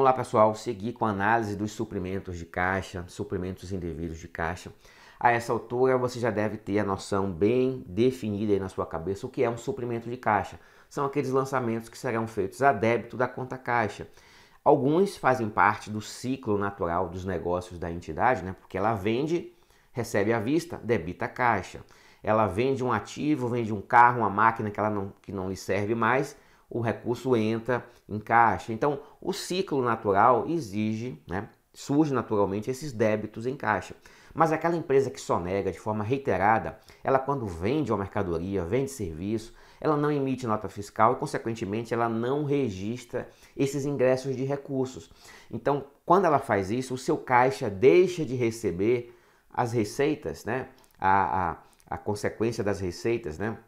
Vamos lá, pessoal, seguir com a análise dos suprimentos de caixa, suprimentos indevidos de caixa. A essa altura você já deve ter a noção bem definida aí na sua cabeça o que é um suprimento de caixa. São aqueles lançamentos que serão feitos a débito da conta caixa. Alguns fazem parte do ciclo natural dos negócios da entidade, né? Porque ela vende, recebe à vista, debita a caixa. Ela vende um ativo, vende um carro, uma máquina que não lhe serve mais, o recurso entra em caixa. Então, o ciclo natural exige, né? Surge naturalmente esses débitos em caixa. Mas aquela empresa que sonega de forma reiterada, ela quando vende uma mercadoria, vende serviço, ela não emite nota fiscal e, consequentemente, ela não registra esses ingressos de recursos. Então, quando ela faz isso, o seu caixa deixa de receber as receitas, né? A consequência das receitas, né?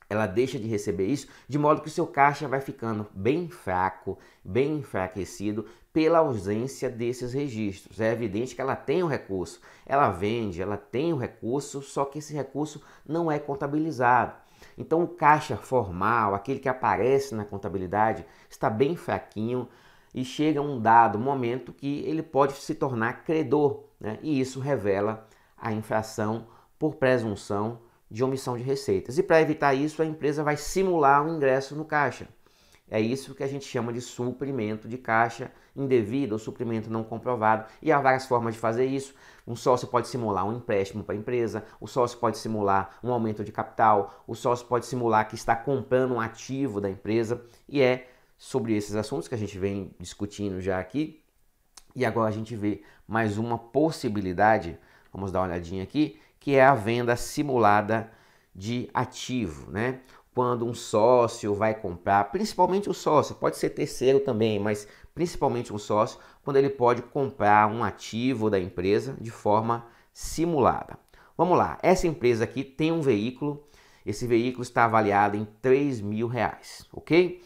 Ela deixa de receber isso, de modo que o seu caixa vai ficando bem fraco, bem enfraquecido pela ausência desses registros. É evidente que ela tem o recurso, ela vende, ela tem o recurso, só que esse recurso não é contabilizado. Então o caixa formal, aquele que aparece na contabilidade, está bem fraquinho e chega um dado momento que ele pode se tornar credor, né? E isso revela a infração por presunção de omissão de receitas. E para evitar isso, a empresa vai simular um ingresso no caixa. É isso que a gente chama de suprimento de caixa indevido ou suprimento não comprovado. E há várias formas de fazer isso. Um sócio pode simular um empréstimo para a empresa, o sócio pode simular um aumento de capital, o sócio pode simular que está comprando um ativo da empresa. E é sobre esses assuntos que a gente vem discutindo já aqui. E agora a gente vê mais uma possibilidade, vamos dar uma olhadinha aqui, que é a venda simulada de ativo, né? Quando um sócio vai comprar, principalmente o sócio, pode ser terceiro também, mas principalmente um sócio, quando ele pode comprar um ativo da empresa de forma simulada. Vamos lá, essa empresa aqui tem um veículo, esse veículo está avaliado em R$3.000, ok?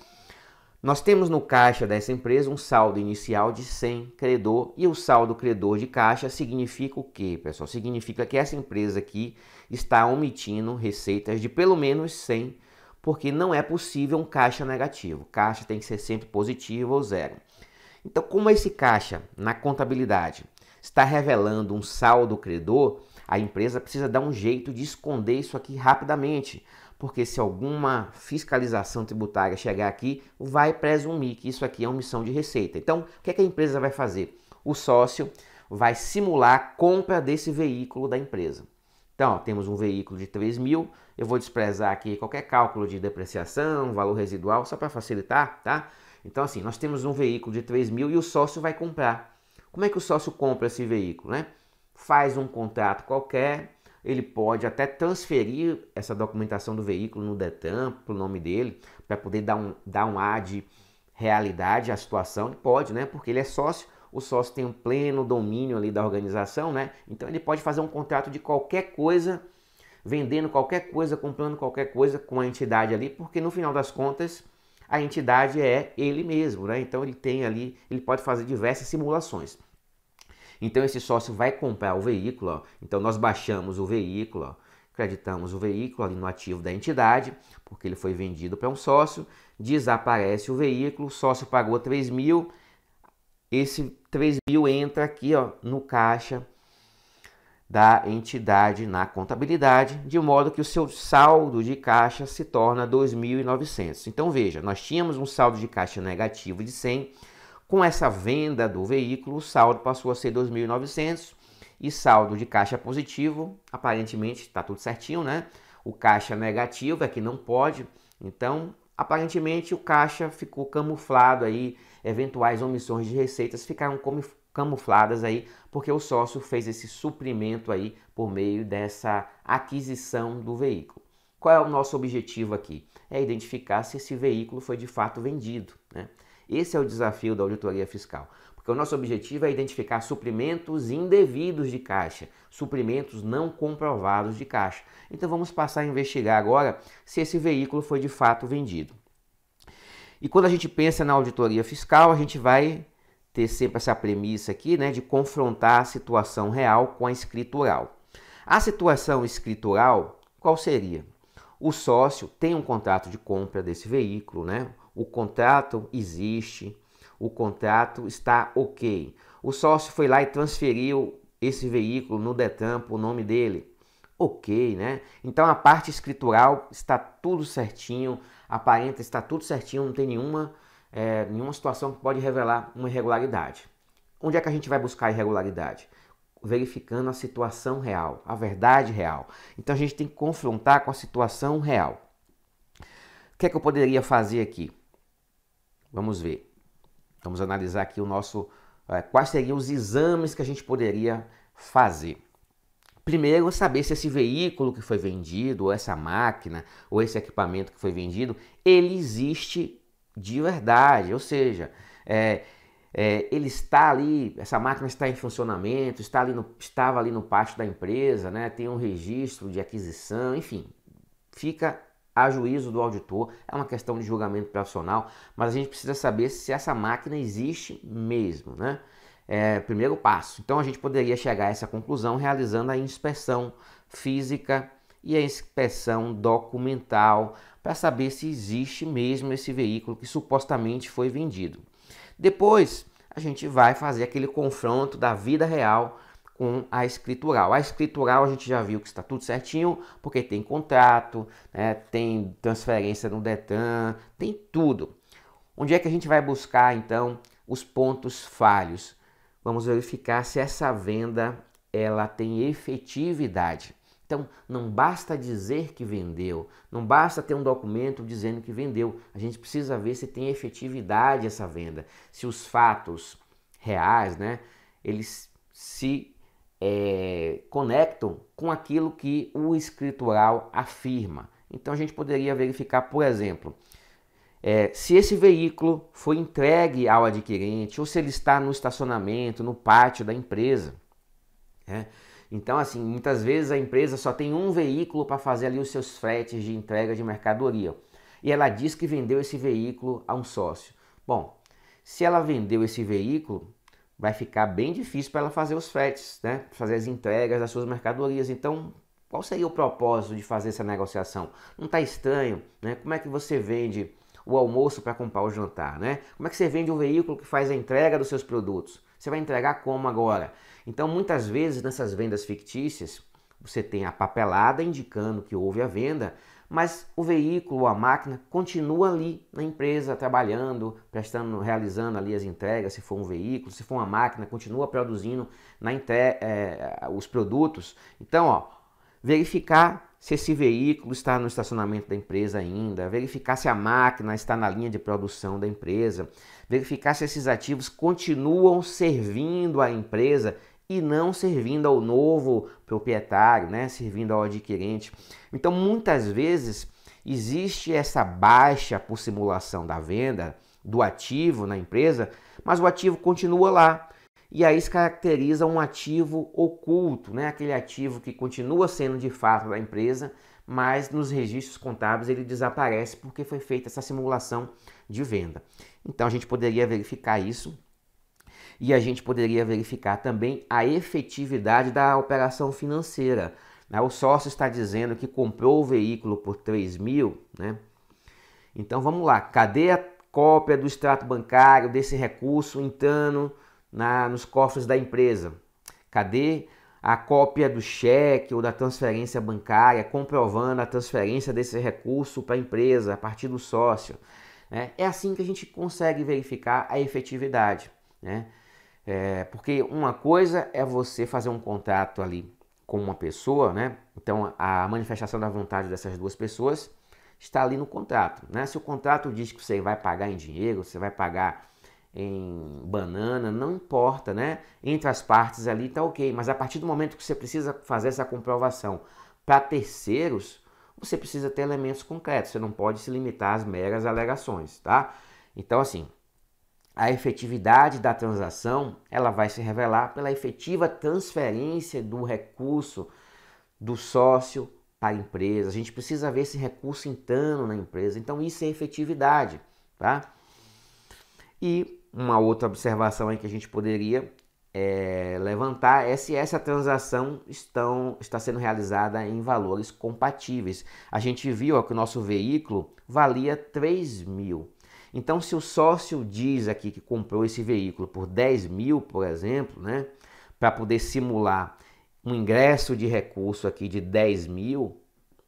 Nós temos no caixa dessa empresa um saldo inicial de 100 credor e o saldo credor de caixa significa o quê, pessoal? Significa que essa empresa aqui está omitindo receitas de pelo menos 100, porque não é possível um caixa negativo. Caixa tem que ser sempre positivo ou zero. Então, como esse caixa na contabilidade está revelando um saldo credor, a empresa precisa dar um jeito de esconder isso aqui rapidamente, porque se alguma fiscalização tributária chegar aqui, vai presumir que isso aqui é omissão de receita. Então, o que é que a empresa vai fazer? O sócio vai simular a compra desse veículo da empresa. Então, ó, temos um veículo de 3.000, eu vou desprezar aqui qualquer cálculo de depreciação, valor residual, só para facilitar, tá? Então, assim, nós temos um veículo de 3.000 e o sócio vai comprar. Como é que o sócio compra esse veículo, né? Faz um contrato qualquer, ele pode até transferir essa documentação do veículo no Detran, para o nome dele, para poder dar um ar de realidade à situação. Ele pode, né? Porque ele é sócio, o sócio tem um pleno domínio ali da organização, né? Então ele pode fazer um contrato de qualquer coisa, vendendo qualquer coisa, comprando qualquer coisa com a entidade ali, porque no final das contas a entidade é ele mesmo, né? Então ele tem ali, ele pode fazer diversas simulações. Então esse sócio vai comprar o veículo, ó. Então nós baixamos o veículo, ó, acreditamos o veículo ali no ativo da entidade, porque ele foi vendido para um sócio, desaparece o veículo, o sócio pagou 3.000, esse 3.000 entra aqui, ó, no caixa da entidade na contabilidade, de modo que o seu saldo de caixa se torna 2.900. Então veja, nós tínhamos um saldo de caixa negativo de 100, com essa venda do veículo, o saldo passou a ser 2.900 e saldo de caixa positivo, aparentemente está tudo certinho, né? O caixa negativo é que não pode, então aparentemente o caixa ficou camuflado aí, eventuais omissões de receitas ficaram camufladas aí, porque o sócio fez esse suprimento aí por meio dessa aquisição do veículo. Qual é o nosso objetivo aqui? É identificar se esse veículo foi de fato vendido, né? Esse é o desafio da auditoria fiscal, porque o nosso objetivo é identificar suprimentos indevidos de caixa, suprimentos não comprovados de caixa. Então vamos passar a investigar agora se esse veículo foi de fato vendido. E quando a gente pensa na auditoria fiscal, a gente vai ter sempre essa premissa aqui, né, de confrontar a situação real com a escritural. A situação escritural, qual seria? O sócio tem um contrato de compra desse veículo, né? O contrato existe, o contrato está ok. O sócio foi lá e transferiu esse veículo no Detran para o nome dele. Ok, né? Então a parte escritural está tudo certinho, aparenta está tudo certinho, não tem nenhuma situação que pode revelar uma irregularidade. Onde é que a gente vai buscar a irregularidade? Verificando a situação real, a verdade real. Então a gente tem que confrontar com a situação real. O que é que eu poderia fazer aqui? Vamos ver. Vamos analisar aqui quais seriam os exames que a gente poderia fazer. Primeiro, saber se esse veículo que foi vendido, ou essa máquina, ou esse equipamento que foi vendido, ele existe de verdade. Ou seja, ele está ali, essa máquina está em funcionamento, estava ali no pátio da empresa, né? Tem um registro de aquisição, enfim, fica a juízo do auditor, é uma questão de julgamento profissional, mas a gente precisa saber se essa máquina existe mesmo, né? Primeiro passo. Então a gente poderia chegar a essa conclusão realizando a inspeção física e a inspeção documental para saber se existe mesmo esse veículo que supostamente foi vendido. Depois a gente vai fazer aquele confronto da vida real com a escritural. A escritural a gente já viu que está tudo certinho, porque tem contrato, né, tem transferência no Detran, tem tudo. Onde é que a gente vai buscar então os pontos falhos? Vamos verificar se essa venda ela tem efetividade. Então, não basta dizer que vendeu, não basta ter um documento dizendo que vendeu. A gente precisa ver se tem efetividade essa venda, se os fatos reais, né, eles se conectam com aquilo que o escritural afirma. Então, a gente poderia verificar, por exemplo, se esse veículo foi entregue ao adquirente ou se ele está no estacionamento, no pátio da empresa. Então, assim, muitas vezes a empresa só tem um veículo para fazer ali os seus fretes de entrega de mercadoria. E ela diz que vendeu esse veículo a um sócio. Bom, se ela vendeu esse veículo, vai ficar bem difícil para ela fazer os fretes, né? Fazer as entregas das suas mercadorias. Então, qual seria o propósito de fazer essa negociação? Não está estranho, né? Como é que você vende o almoço para comprar o jantar, né? Como é que você vende um veículo que faz a entrega dos seus produtos? Você vai entregar como agora? Então, muitas vezes, nessas vendas fictícias, você tem a papelada indicando que houve a venda, mas o veículo ou a máquina continua ali na empresa, trabalhando, realizando ali as entregas, se for um veículo, se for uma máquina, continua produzindo os produtos. Então, verificar se esse veículo está no estacionamento da empresa ainda, verificar se a máquina está na linha de produção da empresa, verificar se esses ativos continuam servindo à empresa e não servindo ao novo proprietário, né? Servindo ao adquirente. Então, muitas vezes, existe essa baixa por simulação da venda do ativo na empresa, mas o ativo continua lá. E aí se caracteriza um ativo oculto, né? Aquele ativo que continua sendo de fato da empresa, mas nos registros contábeis ele desaparece porque foi feita essa simulação de venda. Então, a gente poderia verificar isso. E a gente poderia verificar também a efetividade da operação financeira. O sócio está dizendo que comprou o veículo por 3 mil, né? Então vamos lá, cadê a cópia do extrato bancário desse recurso entrando nos cofres da empresa? Cadê a cópia do cheque ou da transferência bancária comprovando a transferência desse recurso para a empresa a partir do sócio? É assim que a gente consegue verificar a efetividade, né? Porque uma coisa é você fazer um contrato ali com uma pessoa, né? Então a manifestação da vontade dessas duas pessoas está ali no contrato, né? Se o contrato diz que você vai pagar em dinheiro, você vai pagar em banana, não importa, né? Entre as partes ali tá ok, mas a partir do momento que você precisa fazer essa comprovação para terceiros, você precisa ter elementos concretos, você não pode se limitar às meras alegações, tá? Então, assim, a efetividade da transação ela vai se revelar pela efetiva transferência do recurso do sócio para a empresa. A gente precisa ver esse recurso entrando na empresa. Então isso é efetividade, tá? E uma outra observação aí que a gente poderia levantar é se essa transação está sendo realizada em valores compatíveis. A gente viu que o nosso veículo valia 3 mil. Então, se o sócio diz aqui que comprou esse veículo por 10 mil, por exemplo, né, para poder simular um ingresso de recurso aqui de 10 mil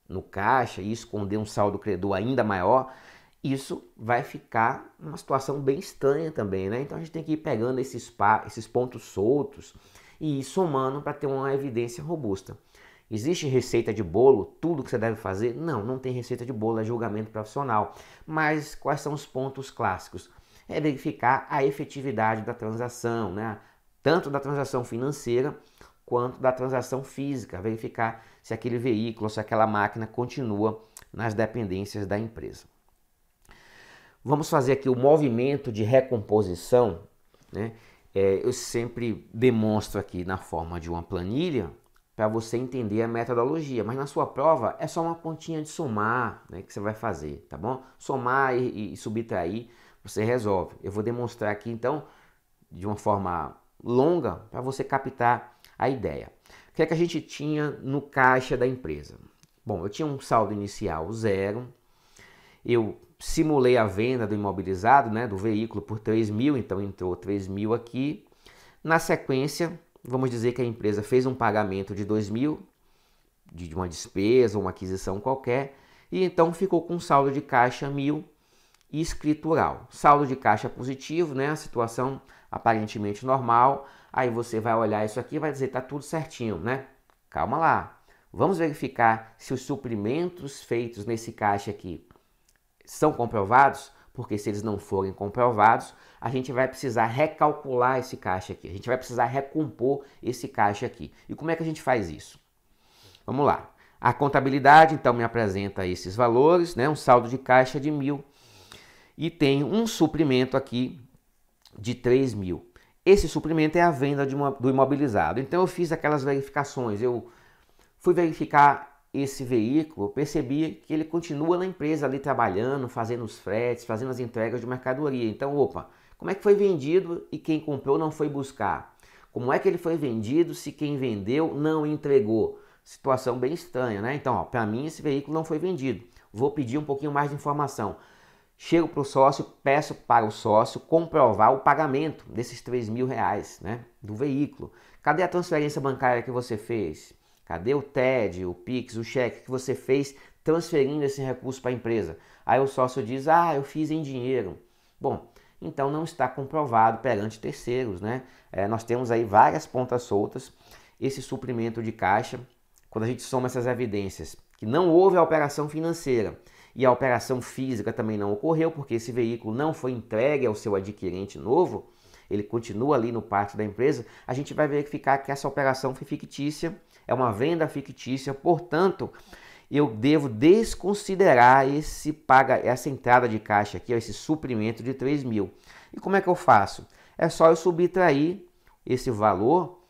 no caixa e esconder um saldo credor ainda maior, isso vai ficar uma situação bem estranha também, né? Então a gente tem que ir pegando esses pontos soltos e ir somando para ter uma evidência robusta. Existe receita de bolo, tudo que você deve fazer? Não, não tem receita de bolo, é julgamento profissional. Mas quais são os pontos clássicos? É verificar a efetividade da transação, né? Tanto da transação financeira quanto da transação física, verificar se aquele veículo, se aquela máquina continua nas dependências da empresa. Vamos fazer aqui o movimento de recomposição, né? Eu sempre demonstro aqui na forma de uma planilha para você entender a metodologia, mas na sua prova é só uma continha de somar, né, que você vai fazer, tá bom? Somar e subtrair, você resolve. Eu vou demonstrar aqui então de uma forma longa para você captar a ideia. O que é que a gente tinha no caixa da empresa? Bom, eu tinha um saldo inicial 0, eu simulei a venda do imobilizado, né, do veículo por 3 mil, então entrou 3 mil aqui. Na sequência, vamos dizer que a empresa fez um pagamento de 2 mil, de uma despesa, uma aquisição qualquer, e então ficou com um saldo de caixa 1.000 escritural. Saldo de caixa positivo, né, a situação aparentemente normal. Aí você vai olhar isso aqui e vai dizer, tá tudo certinho, né? Calma lá. Vamos verificar se os suprimentos feitos nesse caixa aqui são comprovados, porque se eles não forem comprovados, a gente vai precisar recalcular esse caixa aqui, a gente vai precisar recompor esse caixa aqui. E como é que a gente faz isso? Vamos lá. A contabilidade, então, me apresenta esses valores, né? Um saldo de caixa de 1.000 e tem um suprimento aqui de 3 mil. Esse suprimento é a venda do imobilizado. Então, eu fiz aquelas verificações, eu fui verificar esse veículo, percebi que ele continua na empresa ali trabalhando, fazendo os fretes, fazendo as entregas de mercadoria. Então, opa, como é que foi vendido e quem comprou não foi buscar? Como é que ele foi vendido se quem vendeu não entregou? Situação bem estranha, né? Então, para mim esse veículo não foi vendido. Vou pedir um pouquinho mais de informação. Chego para o sócio, peço para o sócio comprovar o pagamento desses 3 mil reais, né, do veículo. Cadê a transferência bancária que você fez? Cadê o TED, o PIX, o cheque que você fez transferindo esse recurso para a empresa? Aí o sócio diz, eu fiz em dinheiro. Bom, então não está comprovado perante terceiros, né? Nós temos aí várias pontas soltas. Esse suprimento de caixa, quando a gente soma essas evidências, que não houve a operação financeira e a operação física também não ocorreu, porque esse veículo não foi entregue ao seu adquirente novo, ele continua ali no pátio da empresa, a gente vai verificar que essa operação foi fictícia, é uma venda fictícia, portanto, eu devo desconsiderar essa entrada de caixa aqui, esse suprimento de 3 mil. E como é que eu faço? É só eu subtrair esse valor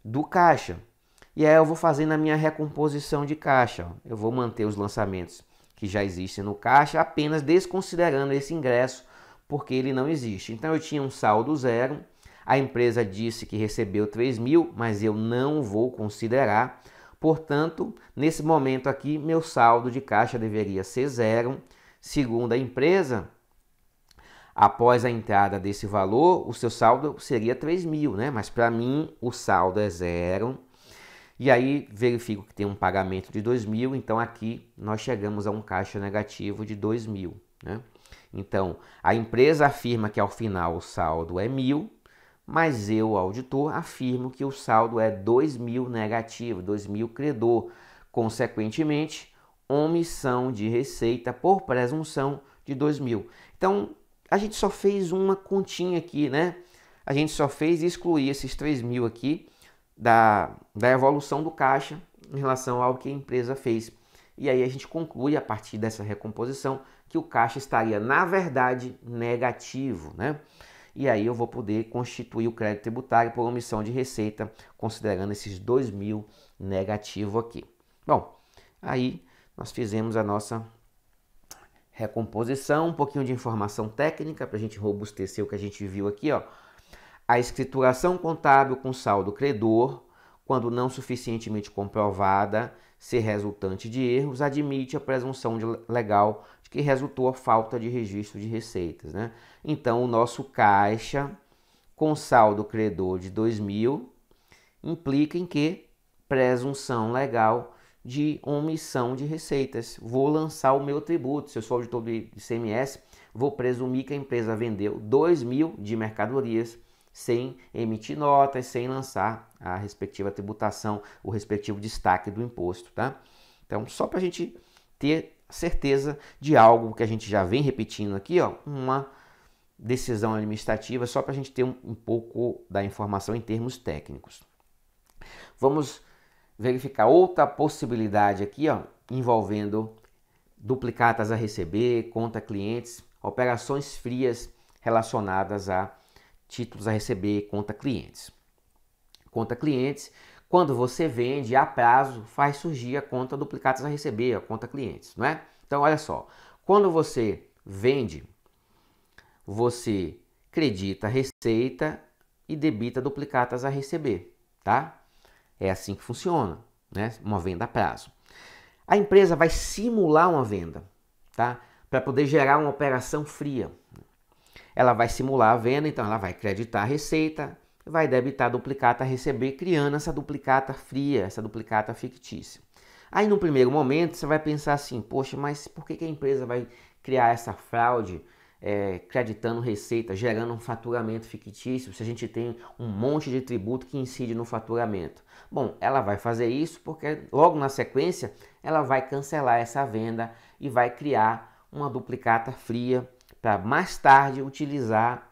do caixa. E aí eu vou fazendo a minha recomposição de caixa. Eu vou manter os lançamentos que já existem no caixa, apenas desconsiderando esse ingresso, porque ele não existe. Então eu tinha um saldo 0, a empresa disse que recebeu 3 mil, mas eu não vou considerar. Portanto, nesse momento aqui, meu saldo de caixa deveria ser 0. Segundo a empresa, após a entrada desse valor, o seu saldo seria 3 mil, né? Mas para mim, o saldo é 0. E aí, verifico que tem um pagamento de 2 mil, então aqui nós chegamos a um caixa negativo de 2 mil, né? Então, a empresa afirma que ao final o saldo é 1.000, mas eu, auditor, afirmo que o saldo é 2 mil negativo, 2 mil credor. Consequentemente, omissão de receita por presunção de 2 mil. Então, a gente só fez uma continha aqui, né? A gente só fez excluir esses 3 mil aqui da evolução do caixa em relação ao que a empresa fez. E aí a gente conclui, a partir dessa recomposição, que o caixa estaria, na verdade, negativo, né? E aí eu vou poder constituir o crédito tributário por omissão de receita, considerando esses 2 mil negativo aqui. Bom, aí nós fizemos a nossa recomposição, um pouquinho de informação técnica para a gente robustecer o que a gente viu aqui, ó. A escrituração contábil com saldo credor, quando não suficientemente comprovada ser resultante de erros, admite a presunção legal de que resultou a falta de registro de receitas, né? Então, o nosso caixa com saldo credor de 2.000 implica em que? Presunção legal de omissão de receitas. Vou lançar o meu tributo. Se eu sou auditor do ICMS, vou presumir que a empresa vendeu 2.000 de mercadorias sem emitir notas, sem lançar a respectiva tributação, o respectivo destaque do imposto, tá? Então, só para a gente ter certeza de algo que a gente já vem repetindo aqui, ó, uma decisão administrativa, só para a gente ter um pouco da informação em termos técnicos. Vamos verificar outra possibilidade aqui, ó, envolvendo duplicatas a receber, conta clientes, operações frias relacionadas a títulos a receber, conta clientes. Conta clientes, quando você vende a prazo, faz surgir a conta duplicatas a receber, a conta clientes, não é? Então, olha só, quando você vende, você credita a receita e debita duplicatas a receber, tá? É assim que funciona, né? Uma venda a prazo. A empresa vai simular uma venda, tá? Para poder gerar uma operação fria. Ela vai simular a venda, então ela vai creditar a receita, vai debitar duplicata a receber, criando essa duplicata fria, essa duplicata fictícia. Aí no primeiro momento você vai pensar assim, poxa, mas por que a empresa vai criar essa fraude, creditando receita, gerando um faturamento fictício, se a gente tem um monte de tributo que incide no faturamento? Bom, ela vai fazer isso porque logo na sequência ela vai cancelar essa venda e vai criar uma duplicata fria para mais tarde utilizar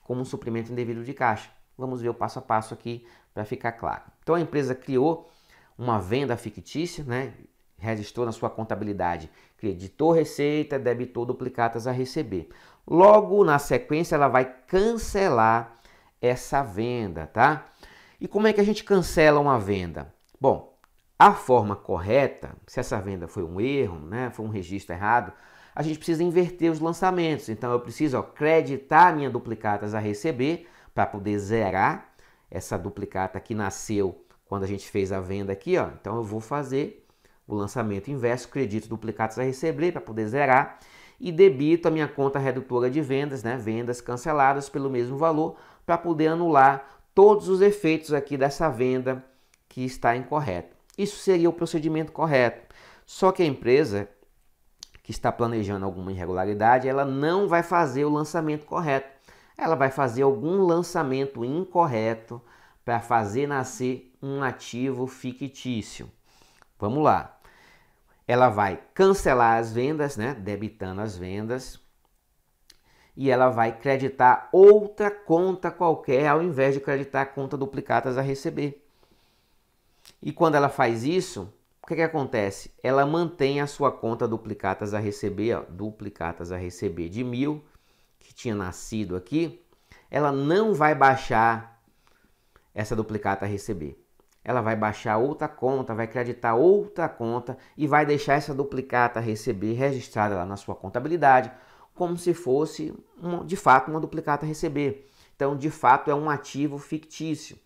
como um suprimento indevido de caixa. Vamos ver o passo a passo aqui para ficar claro. Então a empresa criou uma venda fictícia, né? Registrou na sua contabilidade, creditou receita, debitou duplicatas a receber. Logo na sequência ela vai cancelar essa venda, tá? E como é que a gente cancela uma venda? Bom, a forma correta, se essa venda foi um erro, né? Foi um registro errado, a gente precisa inverter os lançamentos. Então eu preciso creditar minha duplicatas a receber para poder zerar essa duplicata que nasceu quando a gente fez a venda aqui, ó. Então eu vou fazer o lançamento inverso, credito duplicatas a receber para poder zerar e debito a minha conta redutora de vendas, né? Vendas canceladas pelo mesmo valor para poder anular todos os efeitos aqui dessa venda que está incorreta. Isso seria o procedimento correto. Só que a empresa que está planejando alguma irregularidade, ela não vai fazer o lançamento correto. Ela vai fazer algum lançamento incorreto para fazer nascer um ativo fictício. Vamos lá. Ela vai cancelar as vendas, né? Debitando as vendas. E ela vai creditar outra conta qualquer, ao invés de creditar a conta duplicatas a receber. E quando ela faz isso, o que acontece? Ela mantém a sua conta duplicatas a receber, ó, duplicatas a receber de 1.000, que tinha nascido aqui. Ela não vai baixar essa duplicata a receber. Ela vai baixar outra conta, vai creditar outra conta e vai deixar essa duplicata a receber registrada lá na sua contabilidade, como se fosse, de fato, uma duplicata a receber. Então, de fato, é um ativo fictício.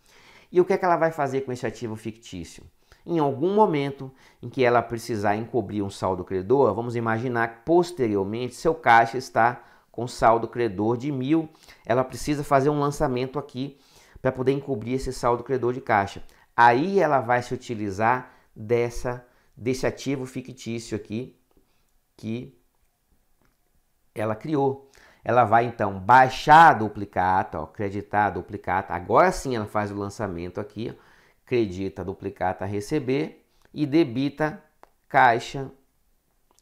E o que é que ela vai fazer com esse ativo fictício? Em algum momento em que ela precisar encobrir um saldo credor, vamos imaginar que posteriormente seu caixa está com saldo credor de 1.000, ela precisa fazer um lançamento aqui para poder encobrir esse saldo credor de caixa. Aí ela vai se utilizar desse ativo fictício aqui que ela criou. Ela vai então baixar a duplicata, ó, creditar a duplicata. Agora sim ela faz o lançamento aqui, ó, credita a duplicata a receber e debita caixa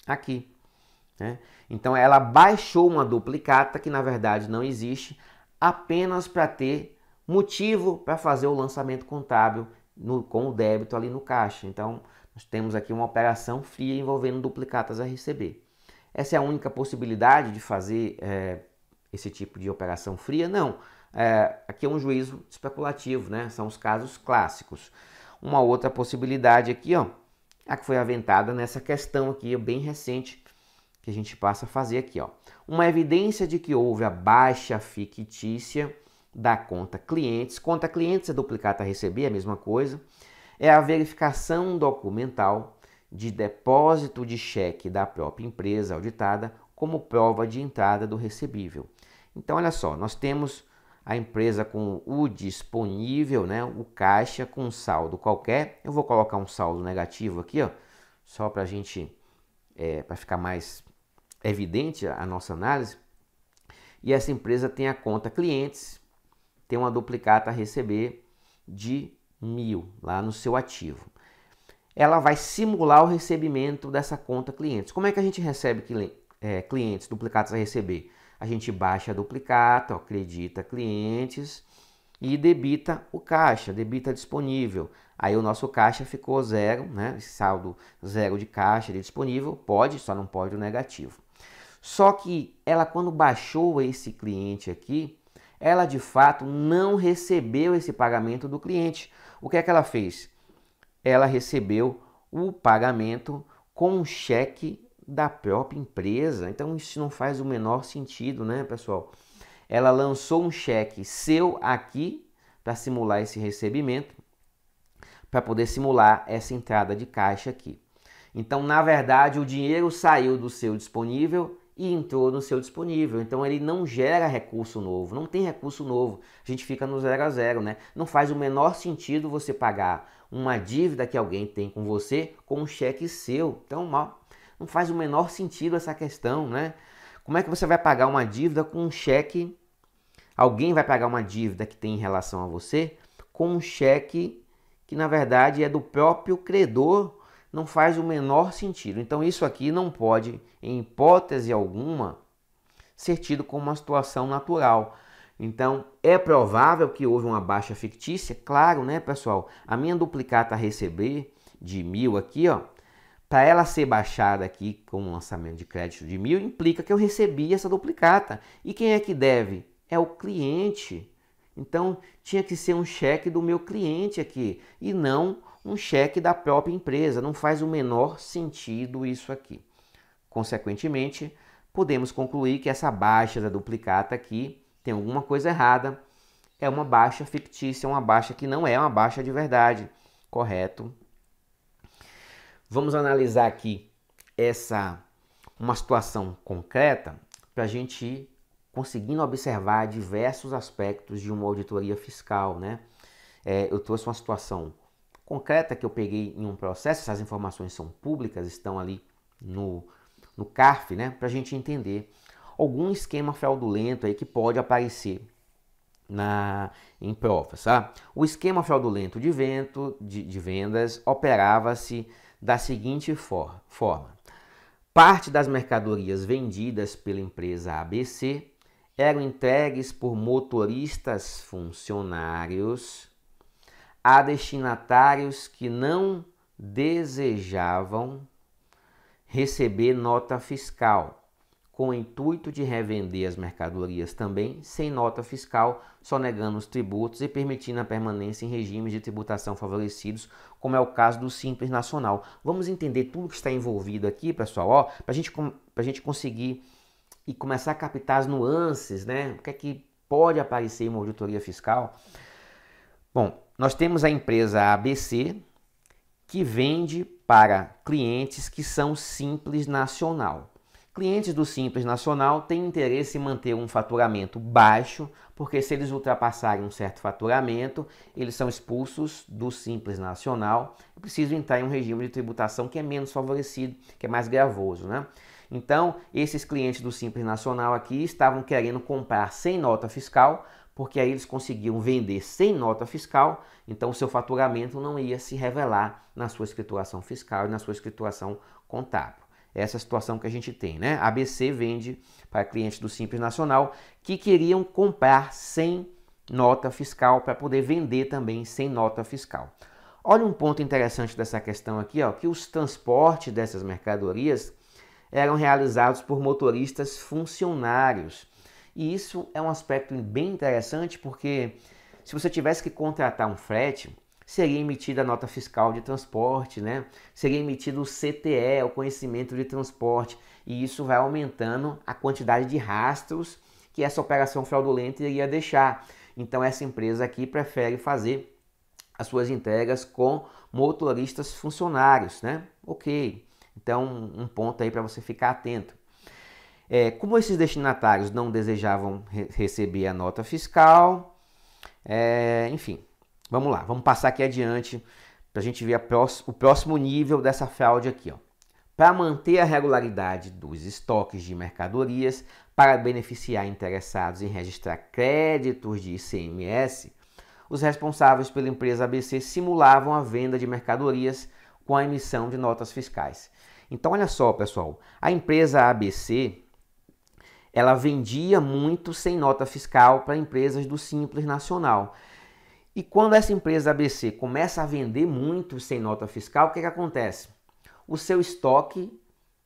aqui, né? Então ela baixou uma duplicata que na verdade não existe, apenas para ter motivo para fazer o lançamento contábil com o débito ali no caixa. Então nós temos aqui uma operação fria envolvendo duplicatas a receber. Essa é a única possibilidade de fazer esse tipo de operação fria? Não. Aqui é um juízo especulativo, né? São os casos clássicos. Uma outra possibilidade aqui, ó, a que foi aventada nessa questão aqui, bem recente, que a gente passa a fazer aqui, ó. Uma evidência de que houve a baixa fictícia da conta clientes. Conta clientes é duplicata a receber, a mesma coisa. é a verificação documental de depósito de cheque da própria empresa auditada como prova de entrada do recebível. Então, olha só, nós temos a empresa com o disponível, né, o caixa com um saldo qualquer. Eu vou colocar um saldo negativo aqui, ó, só para a gente, para ficar mais evidente a nossa análise. E essa empresa tem a conta clientes, tem uma duplicata a receber de 1.000 lá no seu ativo. Ela vai simular o recebimento dessa conta clientes. Como é que a gente recebe clientes, duplicatas a receber? A gente baixa a duplicata, acredita clientes e debita o caixa, debita disponível. Aí o nosso caixa ficou zero, né? Saldo zero de caixa de disponível, pode, só não pode o negativo. Só que ela, quando baixou esse cliente aqui, ela de fato não recebeu esse pagamento do cliente. O que é que ela fez? Ela recebeu o pagamento com um cheque da própria empresa. Então isso não faz o menor sentido, né, pessoal? Ela lançou um cheque seu aqui para simular esse recebimento, para poder simular essa entrada de caixa aqui. Então, na verdade, o dinheiro saiu do seu disponível e entrou no seu disponível. Então ele não gera recurso novo, não tem recurso novo. A gente fica no 0 a 0, né? Não faz o menor sentido você pagar uma dívida que alguém tem com você com um cheque seu. Então, não faz o menor sentido essa questão, né? Como é que você vai pagar uma dívida com um cheque? Alguém vai pagar uma dívida que tem em relação a você com um cheque que na verdade é do próprio credor. Não faz o menor sentido. Então isso aqui não pode, em hipótese alguma, ser tido como uma situação natural. Então é provável que houve uma baixa fictícia, claro, né, pessoal? A minha duplicata a receber de 1.000 aqui, ó, para ela ser baixada aqui com um lançamento de crédito de 1.000, implica que eu recebi essa duplicata. E quem é que deve? É o cliente. Então tinha que ser um cheque do meu cliente aqui e não um cheque da própria empresa. Não faz o menor sentido isso aqui. Consequentemente, podemos concluir que essa baixa da duplicata aqui tem alguma coisa errada. É uma baixa fictícia, uma baixa que não é uma baixa de verdade. Correto? Vamos analisar aqui uma situação concreta para a gente ir conseguindo observar diversos aspectos de uma auditoria fiscal, né? Eu trouxe uma situação concreta que eu peguei em um processo, essas informações são públicas, estão ali no CARF, né? Para a gente entender algum esquema fraudulento aí que pode aparecer em provas. Tá? O esquema fraudulento de vendas operava-se da seguinte forma. Parte das mercadorias vendidas pela empresa ABC eram entregues por motoristas funcionários a destinatários que não desejavam receber nota fiscal, com o intuito de revender as mercadorias também sem nota fiscal, sonegando os tributos e permitindo a permanência em regimes de tributação favorecidos, como é o caso do Simples Nacional. Vamos entender tudo que está envolvido aqui, pessoal, para a gente conseguir e começar a captar as nuances, né? O que é que pode aparecer em uma auditoria fiscal? Bom, nós temos a empresa ABC, que vende para clientes que são Simples Nacional. Clientes do Simples Nacional têm interesse em manter um faturamento baixo, porque se eles ultrapassarem um certo faturamento, eles são expulsos do Simples Nacional e precisam entrar em um regime de tributação que é menos favorecido, que é mais gravoso, né? Então, esses clientes do Simples Nacional aqui estavam querendo comprar sem nota fiscal, porque aí eles conseguiam vender sem nota fiscal, então o seu faturamento não ia se revelar na sua escrituração fiscal e na sua escrituração contábil. Essa é a situação que a gente tem, né? A ABC vende para clientes do Simples Nacional que queriam comprar sem nota fiscal para poder vender também sem nota fiscal. Olha um ponto interessante dessa questão aqui, ó, que os transportes dessas mercadorias eram realizados por motoristas funcionários. E isso é um aspecto bem interessante porque se você tivesse que contratar um frete, seria emitida a nota fiscal de transporte, né? Seria emitido o CTE, o conhecimento de transporte, e isso vai aumentando a quantidade de rastros que essa operação fraudulenta iria deixar. Então essa empresa aqui prefere fazer as suas entregas com motoristas funcionários, né? Ok, então um ponto aí para você ficar atento. Como esses destinatários não desejavam receber a nota fiscal, enfim, vamos lá, vamos passar aqui adiante para a gente ver o próximo nível dessa fraude aqui, ó. Para manter a regularidade dos estoques de mercadorias, para beneficiar interessados em registrar créditos de ICMS, os responsáveis pela empresa ABC simulavam a venda de mercadorias com a emissão de notas fiscais. Então, olha só, pessoal, a empresa ABC, ela vendia muito sem nota fiscal para empresas do Simples Nacional. E quando essa empresa ABC começa a vender muito sem nota fiscal, o que acontece? O seu estoque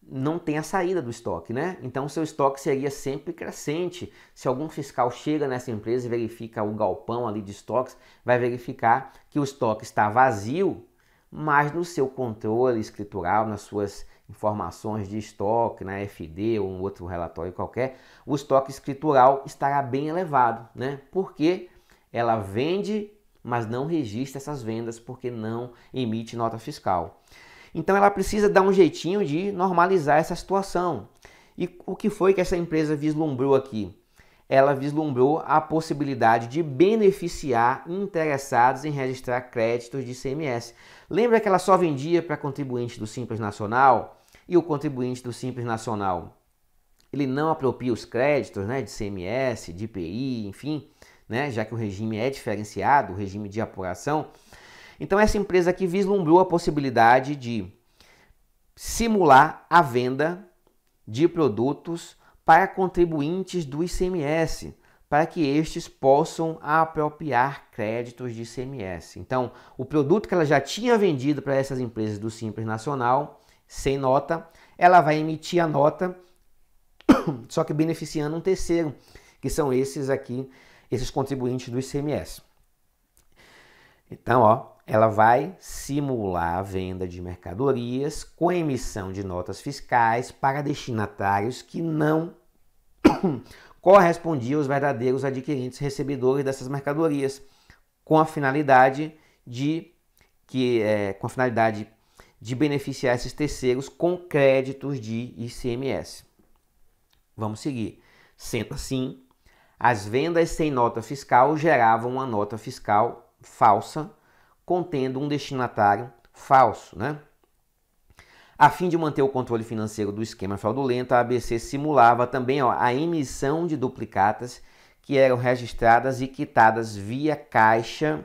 não tem a saída do estoque, né? Então o seu estoque seria sempre crescente. Se algum fiscal chega nessa empresa e verifica o galpão ali de estoques, vai verificar que o estoque está vazio, mas no seu controle escritural, nas suas informações de estoque, na FD ou um outro relatório qualquer, o estoque escritural estará bem elevado, né? Porque ela vende, mas não registra essas vendas porque não emite nota fiscal. Então ela precisa dar um jeitinho de normalizar essa situação. E o que foi que essa empresa vislumbrou aqui? Ela vislumbrou a possibilidade de beneficiar interessados em registrar créditos de ICMS. Lembra que ela só vendia para contribuinte do Simples Nacional? E o contribuinte do Simples Nacional, ele não apropria os créditos, né, de ICMS, de IPI, enfim, né, já que o regime é diferenciado, o regime de apuração. Então essa empresa aqui vislumbrou a possibilidade de simular a venda de produtos para contribuintes do ICMS, para que estes possam apropriar créditos de ICMS. Então, o produto que ela já tinha vendido para essas empresas do Simples Nacional, sem nota, ela vai emitir a nota, só que beneficiando um terceiro, que são esses aqui, esses contribuintes do ICMS. Então, ó, ela vai simular a venda de mercadorias com emissão de notas fiscais para destinatários que não correspondiam aos verdadeiros adquirentes recebedores dessas mercadorias, com a finalidade de beneficiar esses terceiros com créditos de ICMS. Vamos seguir. Sendo assim, as vendas sem nota fiscal geravam uma nota fiscal falsa, contendo um destinatário falso, né? A fim de manter o controle financeiro do esquema fraudulento, a ABC simulava também a emissão de duplicatas que eram registradas e quitadas via caixa,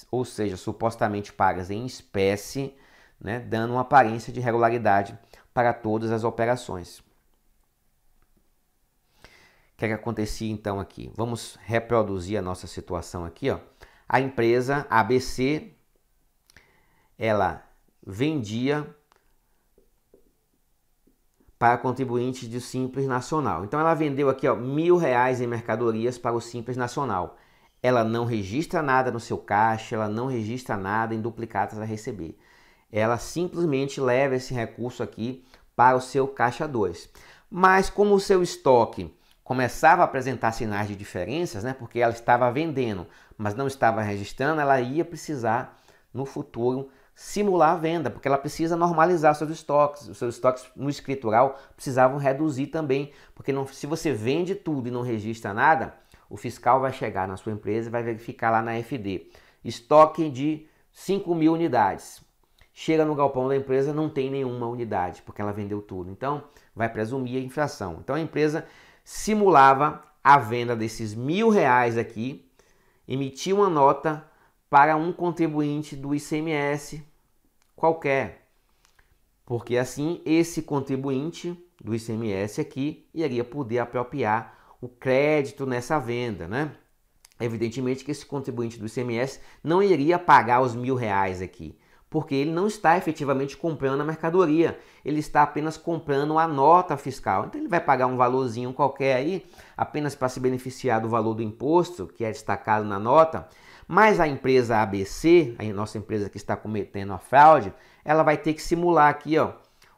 ou seja, supostamente pagas em espécie, né, dando uma aparência de regularidade para todas as operações. O que acontecia então aqui? Vamos reproduzir a nossa situação aqui, ó. A empresa ABC, ela vendia para contribuintes do Simples Nacional. Então ela vendeu aqui, ó, R$1.000 em mercadorias para o Simples Nacional. Ela não registra nada no seu caixa, ela não registra nada em duplicatas a receber. Ela simplesmente leva esse recurso aqui para o seu caixa 2. Mas como o seu estoque começava a apresentar sinais de diferenças, né, porque ela estava vendendo, mas não estava registrando, ela ia precisar, no futuro, simular a venda, porque ela precisa normalizar seus estoques. Os seus estoques no escritural precisavam reduzir também, porque se você vende tudo e não registra nada, o fiscal vai chegar na sua empresa e vai verificar lá na FD. Estoque de 5.000 unidades. Chega no galpão da empresa, não tem nenhuma unidade, porque ela vendeu tudo. Então, vai presumir a infração. Então, a empresa simulava a venda desses R$1.000 aqui, emitia uma nota para um contribuinte do ICMS qualquer, porque assim esse contribuinte do ICMS aqui iria poder apropriar o crédito nessa venda, né? Evidentemente que esse contribuinte do ICMS não iria pagar os R$1.000 aqui, porque ele não está efetivamente comprando a mercadoria, ele está apenas comprando a nota fiscal. Então ele vai pagar um valorzinho qualquer aí, apenas para se beneficiar do valor do imposto, que é destacado na nota. Mas a empresa ABC, a nossa empresa que está cometendo a fraude, ela vai ter que simular aqui, ó,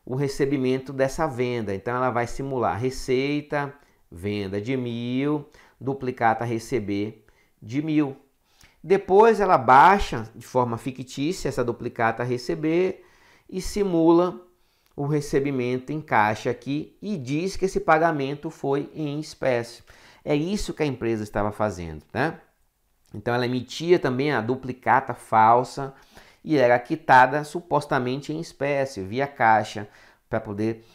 o recebimento dessa venda. Então ela vai simular receita, venda de 1.000, duplicata a receber de 1.000. Depois ela baixa de forma fictícia essa duplicata a receber e simula o recebimento em caixa aqui e diz que esse pagamento foi em espécie. É isso que a empresa estava fazendo, né? Então ela emitia também a duplicata falsa e era quitada supostamente em espécie, via caixa, para poder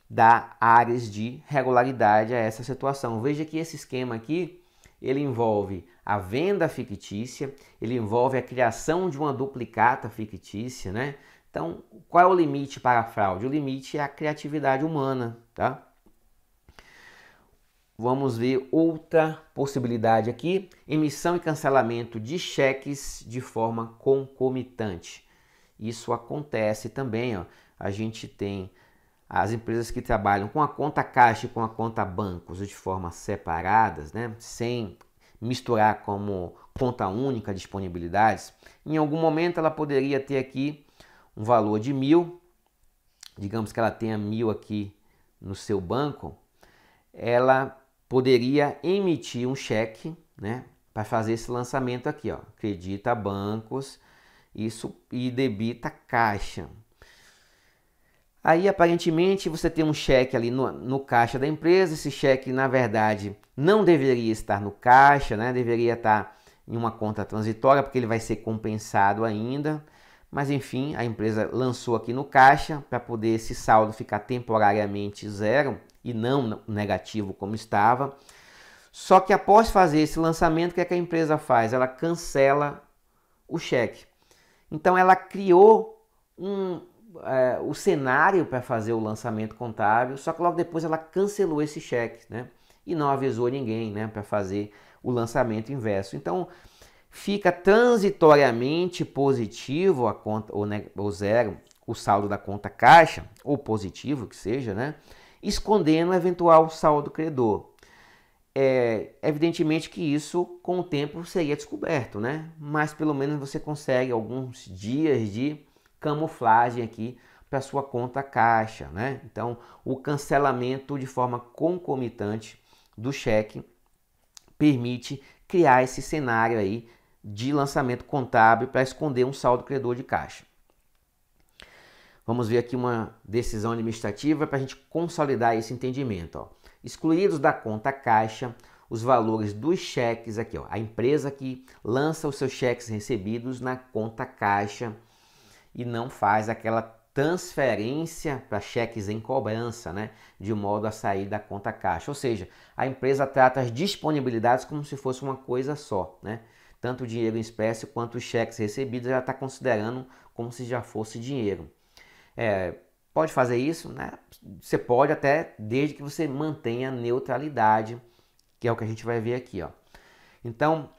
dar áreas de regularidade a essa situação. Veja que esse esquema aqui, ele envolve a venda fictícia, ele envolve a criação de uma duplicata fictícia, né? Então, qual é o limite para a fraude? O limite é a criatividade humana, tá? Vamos ver outra possibilidade aqui, emissão e cancelamento de cheques de forma concomitante. Isso acontece também, ó. A gente tem as empresas que trabalham com a conta caixa e com a conta bancos de forma separadas, né? Sem misturar como conta única disponibilidades. Em algum momento ela poderia ter aqui um valor de 1.000, digamos que ela tenha 1.000 aqui no seu banco, ela poderia emitir um cheque, né, para fazer esse lançamento aqui, ó, acredita bancos, isso e debita caixa. Aí aparentemente você tem um cheque ali no caixa da empresa, esse cheque na verdade não deveria estar no caixa, né, deveria estar em uma conta transitória porque ele vai ser compensado ainda. Mas enfim, a empresa lançou aqui no caixa para poder esse saldo ficar temporariamente zero e não negativo como estava. Só que após fazer esse lançamento, o que é que a empresa faz? Ela cancela o cheque. Então ela criou o cenário para fazer o lançamento contábil, só que logo depois ela cancelou esse cheque, né? E não avisou ninguém, né, para fazer o lançamento inverso. Então fica transitoriamente positivo a conta ou zero o saldo da conta caixa, ou positivo que seja, né? Escondendo o eventual saldo credor. Evidentemente que isso com o tempo seria descoberto, né? Mas pelo menos você consegue alguns dias de camuflagem aqui para sua conta caixa, né? Então o cancelamento de forma concomitante do cheque permite criar esse cenário aí de lançamento contábil para esconder um saldo credor de caixa. Vamos ver aqui uma decisão administrativa para a gente consolidar esse entendimento. Ó. Excluídos da conta caixa os valores dos cheques aqui, ó, a empresa que lança os seus cheques recebidos na conta caixa e não faz aquela transferência para cheques em cobrança, né, de modo a sair da conta caixa. Ou seja, a empresa trata as disponibilidades como se fosse uma coisa só, né? Tanto o dinheiro em espécie quanto os cheques recebidos ela está considerando como se já fosse dinheiro. Pode fazer isso, né? Você pode até, desde que você mantenha a neutralidade, que é o que a gente vai ver aqui, ó. Então,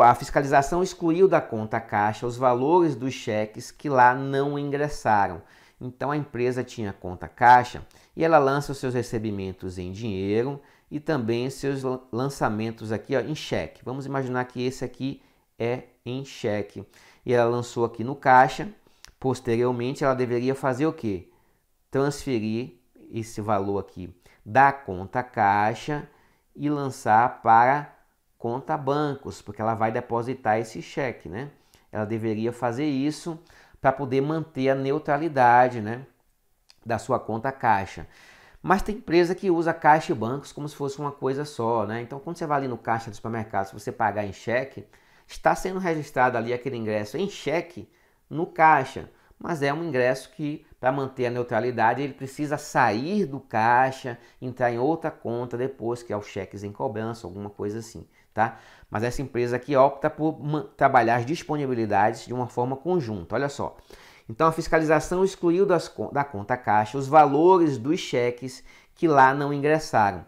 a fiscalização excluiu da conta caixa os valores dos cheques que lá não ingressaram. Então, a empresa tinha conta caixa e ela lança os seus recebimentos em dinheiro e também seus lançamentos aqui, ó, em cheque. Vamos imaginar que esse aqui é em cheque. E ela lançou aqui no caixa. Posteriormente, ela deveria fazer o quê? Transferir esse valor aqui da conta caixa e lançar para conta bancos, porque ela vai depositar esse cheque, né? Ela deveria fazer isso para poder manter a neutralidade, né, da sua conta caixa. Mas tem empresa que usa caixa e bancos como se fosse uma coisa só, né? Então, quando você vai ali no caixa do supermercado, se você pagar em cheque, está sendo registrado ali aquele ingresso em cheque no caixa, mas é um ingresso que, para manter a neutralidade, ele precisa sair do caixa, entrar em outra conta depois, que é os cheques em cobrança, alguma coisa assim, tá? Mas essa empresa aqui opta por trabalhar as disponibilidades de uma forma conjunta, olha só. Então a fiscalização excluiu da conta caixa os valores dos cheques que lá não ingressaram.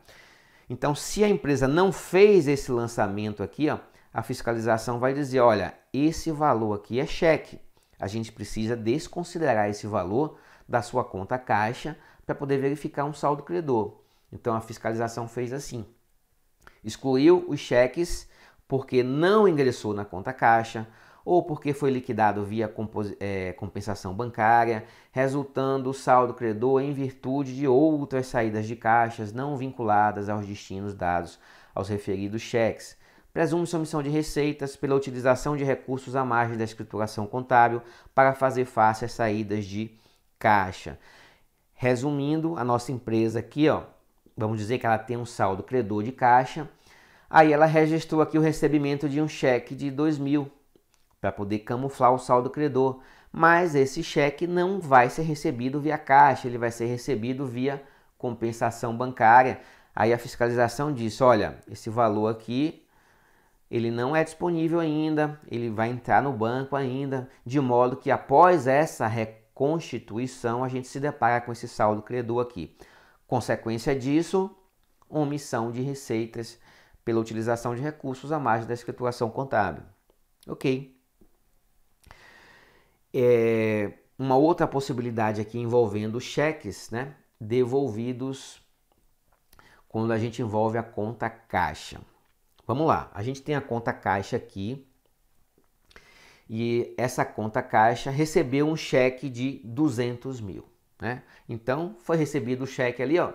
Então, se a empresa não fez esse lançamento aqui, ó, a fiscalização vai dizer, olha, esse valor aqui é cheque. A gente precisa desconsiderar esse valor da sua conta caixa para poder verificar um saldo credor. Então a fiscalização fez assim. Excluiu os cheques porque não ingressou na conta caixa ou porque foi liquidado via compensação bancária, resultando o saldo credor em virtude de outras saídas de caixas não vinculadas aos destinos dados aos referidos cheques. Presume-se omissão de receitas pela utilização de recursos à margem da escrituração contábil para fazer face às saídas de caixa. Resumindo, a nossa empresa aqui, ó, vamos dizer que ela tem um saldo credor de caixa, aí ela registrou aqui o recebimento de um cheque de 2.000 para poder camuflar o saldo credor, mas esse cheque não vai ser recebido via caixa, ele vai ser recebido via compensação bancária. Aí a fiscalização diz, olha, esse valor aqui, ele não é disponível ainda, ele vai entrar no banco ainda, de modo que após essa reconstituição a gente se depara com esse saldo credor aqui. Consequência disso, omissão de receitas pela utilização de recursos à margem da escrituração contábil. Ok. Uma outra possibilidade aqui envolvendo cheques, né, devolvidos quando a gente envolve a conta caixa. Vamos lá, a gente tem a conta caixa aqui e essa conta caixa recebeu um cheque de 200.000, né? Então foi recebido o cheque ali, ó,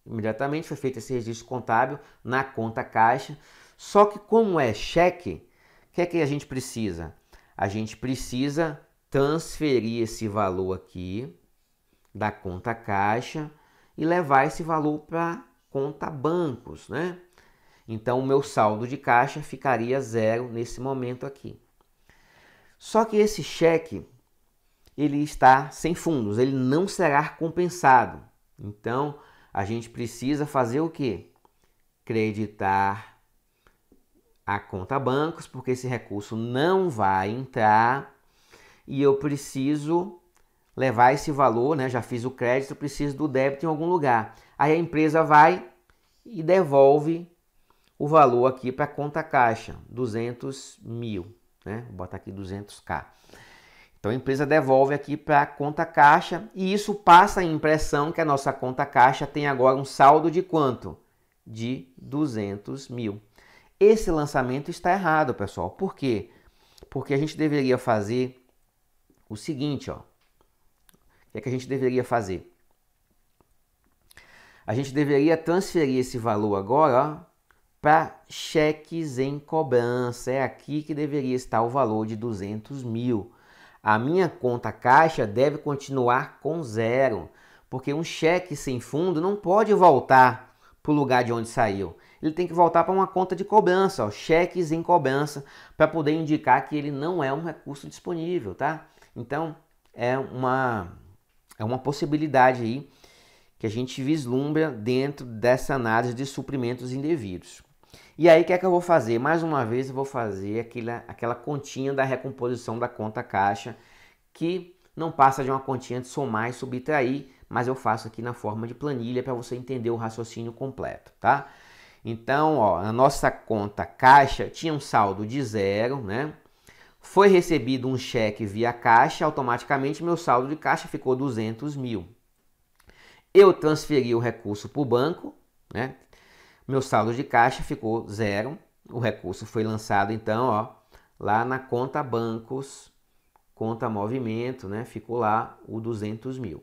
imediatamente foi feito esse registro contábil na conta caixa. Só que como é cheque, o que é que a gente precisa? A gente precisa transferir esse valor aqui da conta caixa e levar esse valor para conta bancos, né? Então o meu saldo de caixa ficaria zero nesse momento aqui. Só que esse cheque, ele está sem fundos, ele não será compensado. Então a gente precisa fazer o quê? Creditar a conta bancos, porque esse recurso não vai entrar e eu preciso levar esse valor, né? Já fiz o crédito, preciso do débito em algum lugar. Aí a empresa vai e devolve o valor aqui para a conta caixa, 200.000, né? Vou botar aqui 200k. Então a empresa devolve aqui para a conta caixa e isso passa a impressão que a nossa conta caixa tem agora um saldo de quanto? De 200.000. Esse lançamento está errado, pessoal. Por quê? Porque a gente deveria fazer o seguinte, ó. O que é que a gente deveria fazer? A gente deveria transferir esse valor agora, ó, para cheques em cobrança. É aqui que deveria estar o valor de 200.000. A minha conta caixa deve continuar com zero, porque um cheque sem fundo não pode voltar para o lugar de onde saiu. Ele tem que voltar para uma conta de cobrança, ó, cheques em cobrança, para poder indicar que ele não é um recurso disponível, tá? Então, é uma possibilidade aí que a gente vislumbra dentro dessa análise de suprimentos indevidos. E aí, o que é que eu vou fazer? Mais uma vez, eu vou fazer aquela continha da recomposição da conta caixa, que não passa de uma continha de somar e subtrair, mas eu faço aqui na forma de planilha para você entender o raciocínio completo, tá? Então, ó, a nossa conta caixa tinha um saldo de zero, né? Foi recebido um cheque via caixa, automaticamente meu saldo de caixa ficou 200.000. Eu transferi o recurso para o banco, né? Meu saldo de caixa ficou zero. O recurso foi lançado, então, ó, lá na conta bancos, conta movimento, né? Ficou lá o 200.000.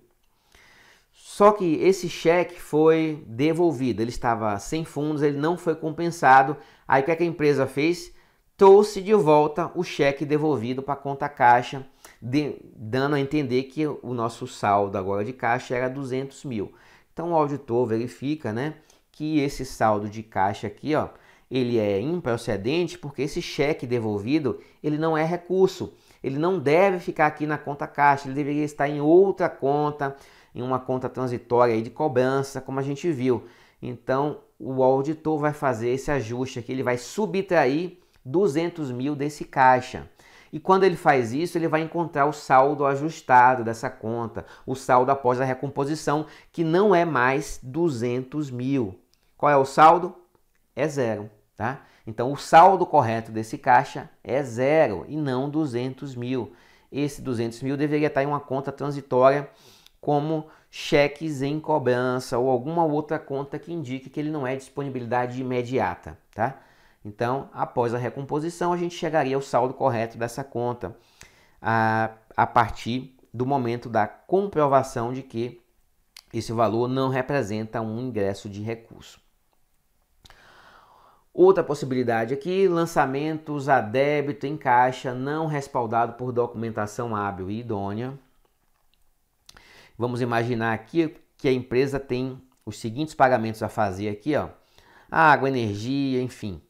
Só que esse cheque foi devolvido. Ele estava sem fundos, ele não foi compensado. Aí o que a empresa fez? Trouxe de volta o cheque devolvido para a conta caixa, dando a entender que o nosso saldo agora de caixa era 200.000. Então o auditor verifica, né, que esse saldo de caixa aqui, ó, ele é improcedente porque esse cheque devolvido, ele não é recurso. Ele não deve ficar aqui na conta caixa, ele deveria estar em outra conta, em uma conta transitória aí de cobrança, como a gente viu. Então o auditor vai fazer esse ajuste aqui, ele vai subtrair 200.000 desse caixa. E quando ele faz isso, ele vai encontrar o saldo ajustado dessa conta, o saldo após a recomposição, que não é mais 200.000. Qual é o saldo? É zero, tá? Então, o saldo correto desse caixa é zero e não 200.000. Esse 200.000 deveria estar em uma conta transitória como cheques em cobrança ou alguma outra conta que indique que ele não é disponibilidade imediata, tá? Então, após a recomposição, a gente chegaria ao saldo correto dessa conta a partir do momento da comprovação de que esse valor não representa um ingresso de recurso. Outra possibilidade aqui, lançamentos a débito em caixa não respaldado por documentação hábil e idônea. Vamos imaginar aqui que a empresa tem os seguintes pagamentos a fazer aqui, ó. Água, energia, enfim,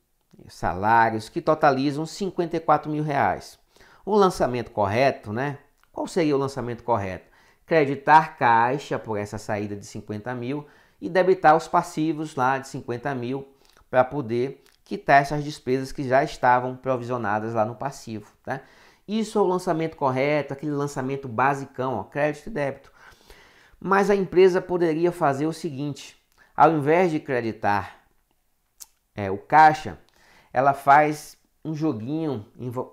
salários que totalizam R$ 54.000. O lançamento correto, né? Qual seria o lançamento correto? Creditar caixa por essa saída de 50 mil e debitar os passivos lá de 50 mil para poder quitar essas despesas que já estavam provisionadas lá no passivo, tá? Isso é o lançamento correto, aquele lançamento basicão, ó, crédito e débito. Mas a empresa poderia fazer o seguinte, ao invés de creditar o caixa, ela faz um joguinho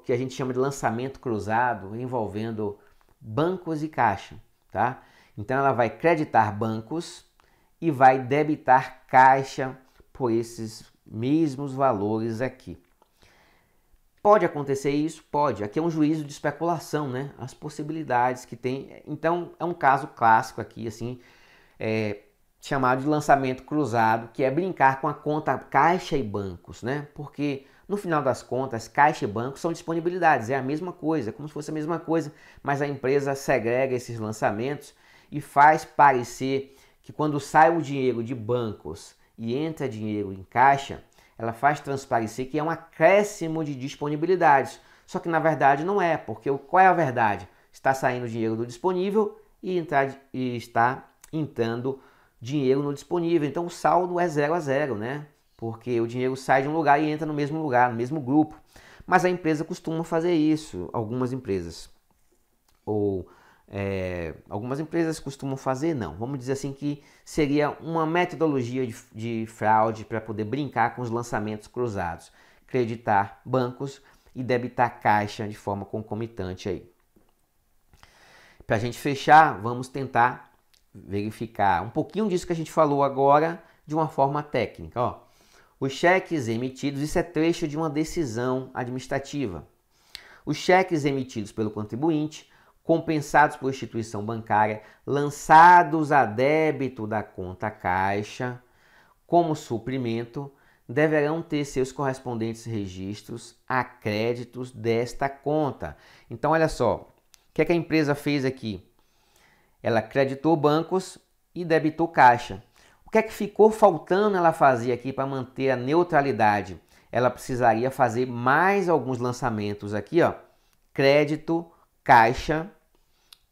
que a gente chama de lançamento cruzado, envolvendo bancos e caixa, tá? Então ela vai creditar bancos e vai debitar caixa por esses mesmos valores aqui. Pode acontecer isso? Pode. Aqui é um juízo de especulação, né? As possibilidades que tem. Então é um caso clássico aqui, assim, chamado de lançamento cruzado, que é brincar com a conta caixa e bancos, né? Porque no final das contas, caixa e bancos são disponibilidades, é a mesma coisa, como se fosse a mesma coisa, mas a empresa segrega esses lançamentos e faz parecer que quando sai o dinheiro de bancos e entra dinheiro em caixa, ela faz transparecer que é um acréscimo de disponibilidades. Só que na verdade não é, porque qual é a verdade? Está saindo dinheiro do disponível e está entrando dinheiro no disponível. Então o saldo é 0 a 0, né? Porque o dinheiro sai de um lugar e entra no mesmo lugar, no mesmo grupo. Mas a empresa costuma fazer isso, algumas empresas. Algumas empresas costumam fazer, não. Vamos dizer assim que seria uma metodologia de fraude para poder brincar com os lançamentos cruzados. Creditar bancos e debitar caixa de forma concomitante aí. Para a gente fechar, vamos tentar verificar um pouquinho disso que a gente falou agora de uma forma técnica. Ó, os cheques emitidos, isso é trecho de uma decisão administrativa. Os cheques emitidos pelo contribuinte, compensados por instituição bancária, lançados a débito da conta caixa, como suprimento, deverão ter seus correspondentes registros a créditos desta conta. Então, olha só, o que é que a empresa fez aqui? Ela creditou bancos e debitou caixa. O que é que ficou faltando ela fazer aqui para manter a neutralidade? Ela precisaria fazer mais alguns lançamentos aqui, ó, crédito, caixa,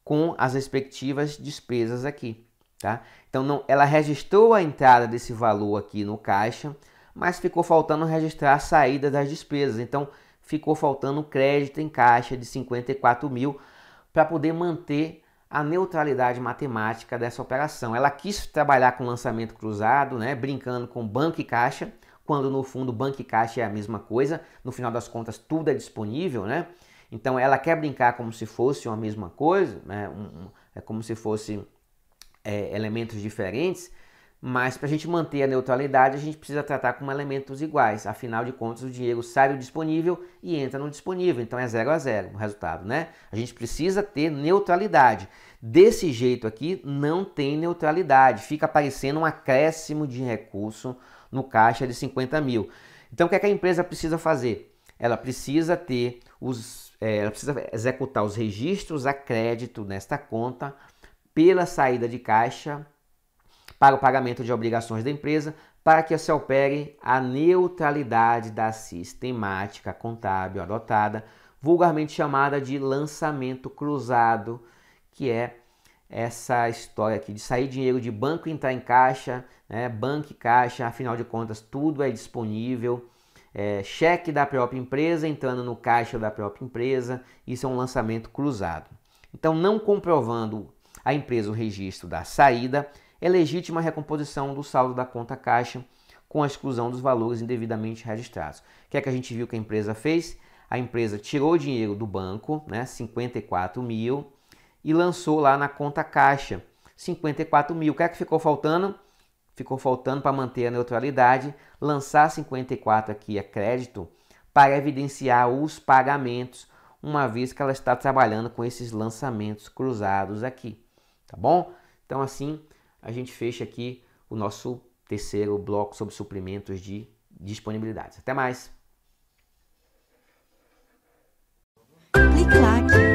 com as respectivas despesas aqui, tá? Então ela registrou a entrada desse valor aqui no caixa, mas ficou faltando registrar a saída das despesas. Então ficou faltando crédito em caixa de 54 mil para poder manter a neutralidade matemática dessa operação. Ela quis trabalhar com lançamento cruzado, né, brincando com banco e caixa, quando no fundo banco e caixa é a mesma coisa. No final das contas tudo é disponível, né? Então ela quer brincar como se fosse uma mesma coisa, né? É como se fossem elementos diferentes, mas para a gente manter a neutralidade a gente precisa tratar como elementos iguais. Afinal de contas o dinheiro sai do disponível e entra no disponível, então é 0 a 0 o resultado, né? A gente precisa ter neutralidade. Desse jeito aqui não tem neutralidade, fica aparecendo um acréscimo de recurso no caixa de 50 mil. Então o que é que a empresa precisa fazer? Ela precisa ter ela precisa executar os registros a crédito nesta conta pela saída de caixa para o pagamento de obrigações da empresa, para que se opere a neutralidade da sistemática contábil adotada, vulgarmente chamada de lançamento cruzado, que é essa história aqui de sair dinheiro de banco e entrar em caixa, né? Banco e caixa, afinal de contas, tudo é disponível. Cheque da própria empresa entrando no caixa da própria empresa, isso é um lançamento cruzado. Então, não comprovando a empresa o registro da saída, é legítima a recomposição do saldo da conta caixa com a exclusão dos valores indevidamente registrados. O que é que a gente viu que a empresa fez? A empresa tirou dinheiro do banco, né, 54 mil, e lançou lá na conta caixa 54 mil. O que é que ficou faltando? Ficou faltando para manter a neutralidade, lançar 54 aqui a crédito para evidenciar os pagamentos, uma vez que ela está trabalhando com esses lançamentos cruzados aqui, tá bom? Então assim a gente fecha aqui o nosso terceiro bloco sobre suprimentos de disponibilidades. Até mais! Clique-claque.